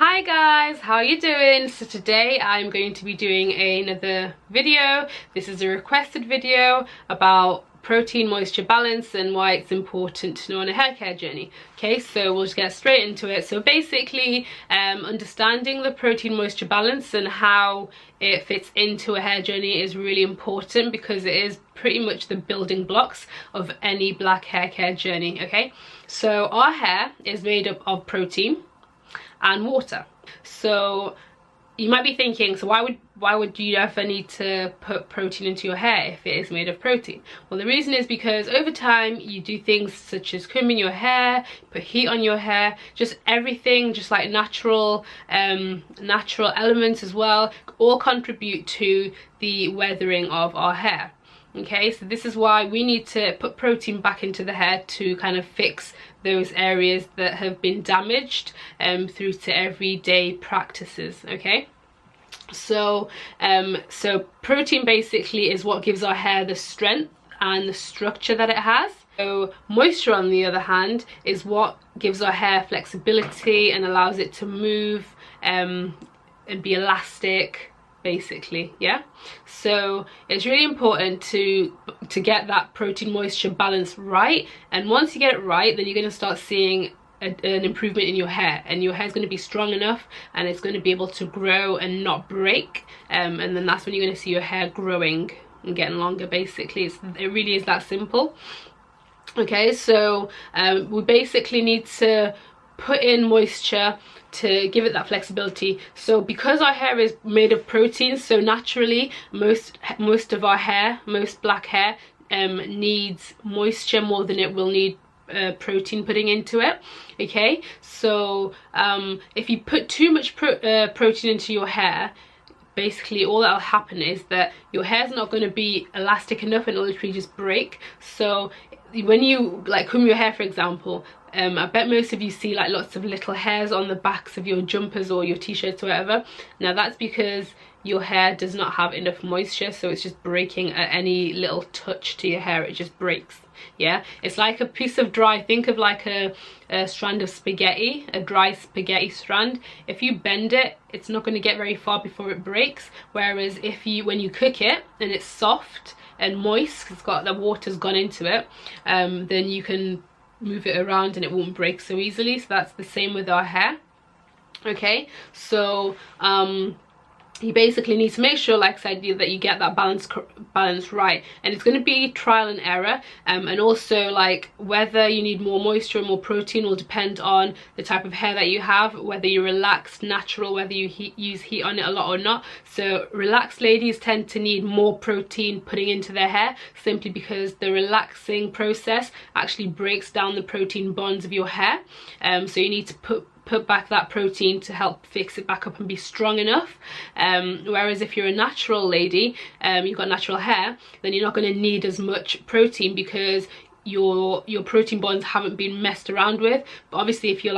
Hi guys, how are you doing? So today I'm going to be doing another video. This is a requested video about protein moisture balance and why it's important to know on a hair care journey. Okay, so we'll just get straight into it. So basically understanding the protein moisture balance and how it fits into a hair journey is really important because it is pretty much the building blocks of any black hair care journey. Okay, so our hair is made up of protein and water. So you might be thinking, so why would you ever need to put protein into your hair if it is made of protein? Well, the reason is because over time you do things such as combing your hair, put heat on your hair, just everything, just like natural elements as well, all contribute to the weathering of our hair. Okay, so this is why we need to put protein back into the hair to kind of fix those areas that have been damaged through to everyday practices. Okay, so protein basically is what gives our hair the strength and the structure that it has. So moisture, on the other hand, is what gives our hair flexibility and allows it to move and be elastic, basically. Yeah, so it's really important to get that protein moisture balance right, and once you get it right, then you're going to start seeing an improvement in your hair, and your hair is going to be strong enough and it's going to be able to grow and not break, and then that's when you're going to see your hair growing and getting longer. Basically, it really is that simple. Okay, so we basically need to put in moisture to give it that flexibility. So because our hair is made of protein, so naturally most of our hair, most black hair, needs moisture more than it will need protein putting into it. Okay, so if you put too much protein into your hair, basically all that'll happen is that your hair's not going to be elastic enough and it'll literally just break. So when you like comb your hair, for example, I bet most of you see like lots of little hairs on the backs of your jumpers or your t-shirts or whatever. Now that's because your hair does not have enough moisture, so it's just breaking at any little touch to your hair. It just breaks. Yeah, it's like a piece of think of like a strand of spaghetti, a dry spaghetti strand. If you bend it, it's not going to get very far before it breaks. Whereas when you cook it and it's soft and moist, it's got the water's gone into it, then you can move it around and it won't break so easily. So that's the same with our hair. Okay, so you basically need to make sure, like I said, that you get that balance right, and it's going to be trial and error, and also like whether you need more moisture or more protein will depend on the type of hair that you have, whether you're relaxed, natural, whether you use heat on it a lot or not. So relaxed ladies tend to need more protein putting into their hair, simply because the relaxing process actually breaks down the protein bonds of your hair, so you need to put back that protein to help fix it back up and be strong enough. Whereas if you're a natural lady, you've got natural hair, then you're not going to need as much protein because your protein bonds haven't been messed around with. But obviously if you're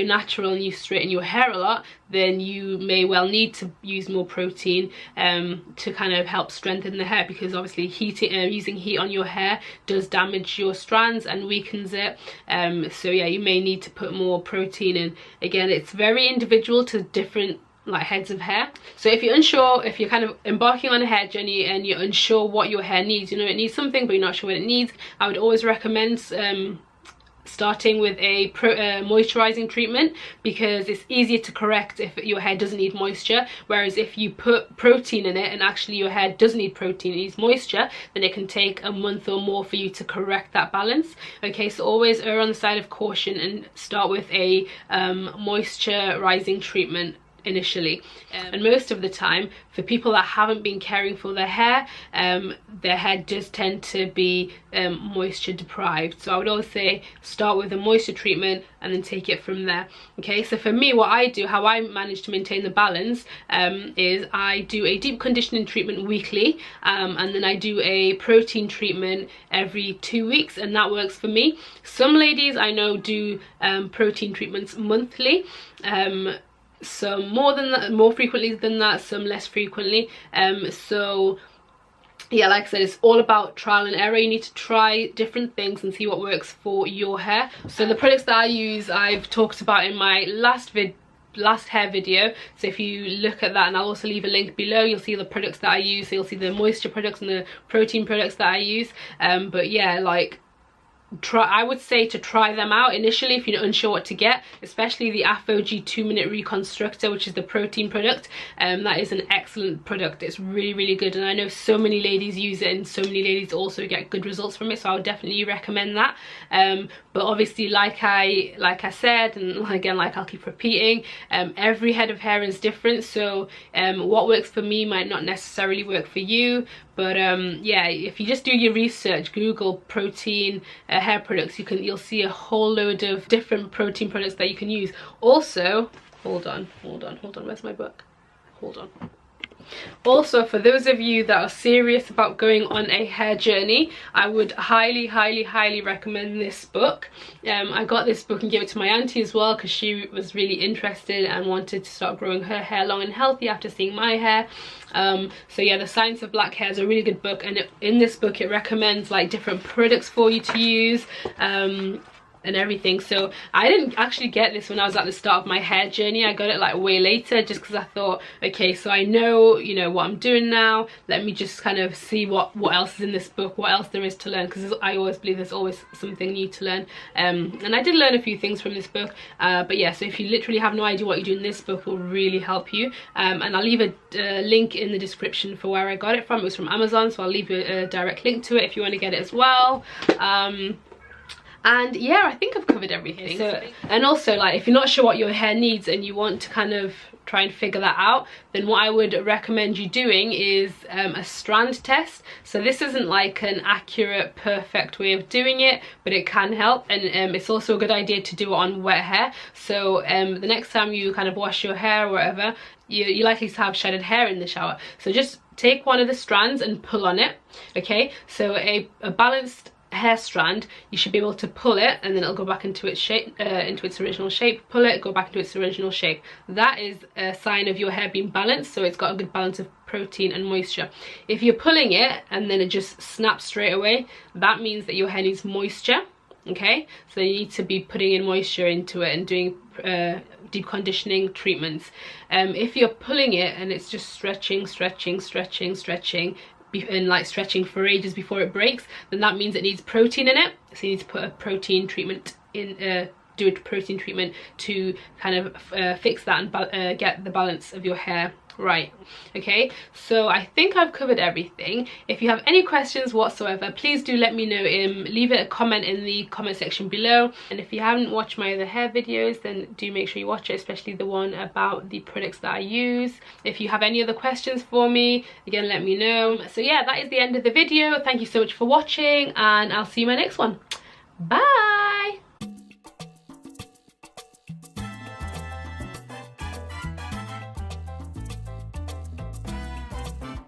natural and you straighten your hair a lot, then you may well need to use more protein to kind of help strengthen the hair, because obviously using heat on your hair does damage your strands and weakens it. So yeah, you may need to put more protein in. Again, it's very individual to different like heads of hair. So if you're unsure, if you're kind of embarking on a hair journey and you're unsure what your hair needs, you know it needs something but you're not sure what it needs, I would always recommend starting with a moisturizing treatment, because it's easier to correct if your hair doesn't need moisture. Whereas if you put protein in it and actually your hair does need protein, it needs moisture, then it can take a month or more for you to correct that balance. Okay, so always err on the side of caution and start with a moisturizing treatment initially. And most of the time, for people that haven't been caring for their hair does tend to be moisture deprived. So I would always say start with a moisture treatment and then take it from there. Okay, so for me, what I do, how I manage to maintain the balance, is I do a deep conditioning treatment weekly, and then I do a protein treatment every 2 weeks, and that works for me. Some ladies I know do protein treatments monthly, some more frequently than that, some less frequently. So yeah, like I said, it's all about trial and error. You need to try different things and see what works for your hair. So the products that I use, I've talked about in my last last hair video, so if you look at that, and I'll also leave a link below, you'll see the products that I use. So you'll see the moisture products and the protein products that I use. But yeah, like, I would say to try them out initially if you're unsure what to get, especially the AphoG 2-minute reconstructor, which is the protein product. That is an excellent product. It's really good, and I know so many ladies use it, and so many ladies also get good results from it, so I would definitely recommend that. But obviously, like I said, and again, like I'll keep repeating, every head of hair is different, so what works for me might not necessarily work for you. But yeah, if you just do your research, Google protein hair products, you'll see a whole load of different protein products that you can use. Also, hold on, where's my book? Hold on. Also, for those of you that are serious about going on a hair journey, I would highly recommend this book. I got this book and gave it to my auntie as well, because she was really interested and wanted to start growing her hair long and healthy after seeing my hair. So yeah, The Science of Black Hair is a really good book, and in this book it recommends like different products for you to use, and everything. So I didn't actually get this when I was at the start of my hair journey. I got it like way later, just because I thought, okay, so I know, you know, what I'm doing now, let me just kind of see what else is in this book, what else there is to learn, because I always believe there's always something new to learn. And I did learn a few things from this book, but yeah, so if you literally have no idea what you do in this book, it will really help you. And I'll leave a link in the description for where I got it from. It was from Amazon, so I'll leave a direct link to it if you want to get it as well. And yeah, I think I've covered everything. So, and also, like, if you're not sure what your hair needs and you want to kind of try and figure that out, then what I would recommend you doing is a strand test. So this isn't like an accurate, perfect way of doing it, but it can help, and it's also a good idea to do it on wet hair. So the next time you kind of wash your hair or whatever, you're likely to have shedded hair in the shower. So just take one of the strands and pull on it, okay? So a balanced hair strand, you should be able to pull it and then it'll go back into its shape, into its original shape. Pull it, go back into its original shape. That is a sign of your hair being balanced, so it's got a good balance of protein and moisture. If you're pulling it and then it just snaps straight away, that means that your hair needs moisture, okay? So you need to be putting in moisture into it and doing deep conditioning treatments. If you're pulling it and it's just stretching and like stretching for ages before it breaks, then that means it needs protein in it. So you need to put a protein treatment in, do a protein treatment to kind of fix that and get the balance of your hair right. Okay, so I think I've covered everything. If you have any questions whatsoever, please do let me know. Leave a comment in the comment section below, and if you haven't watched my other hair videos, then do make sure you watch it, especially the one about the products that I use. If you have any other questions for me, again, let me know. So yeah, that is the end of the video. Thank you so much for watching, and I'll see you in my next one. Bye.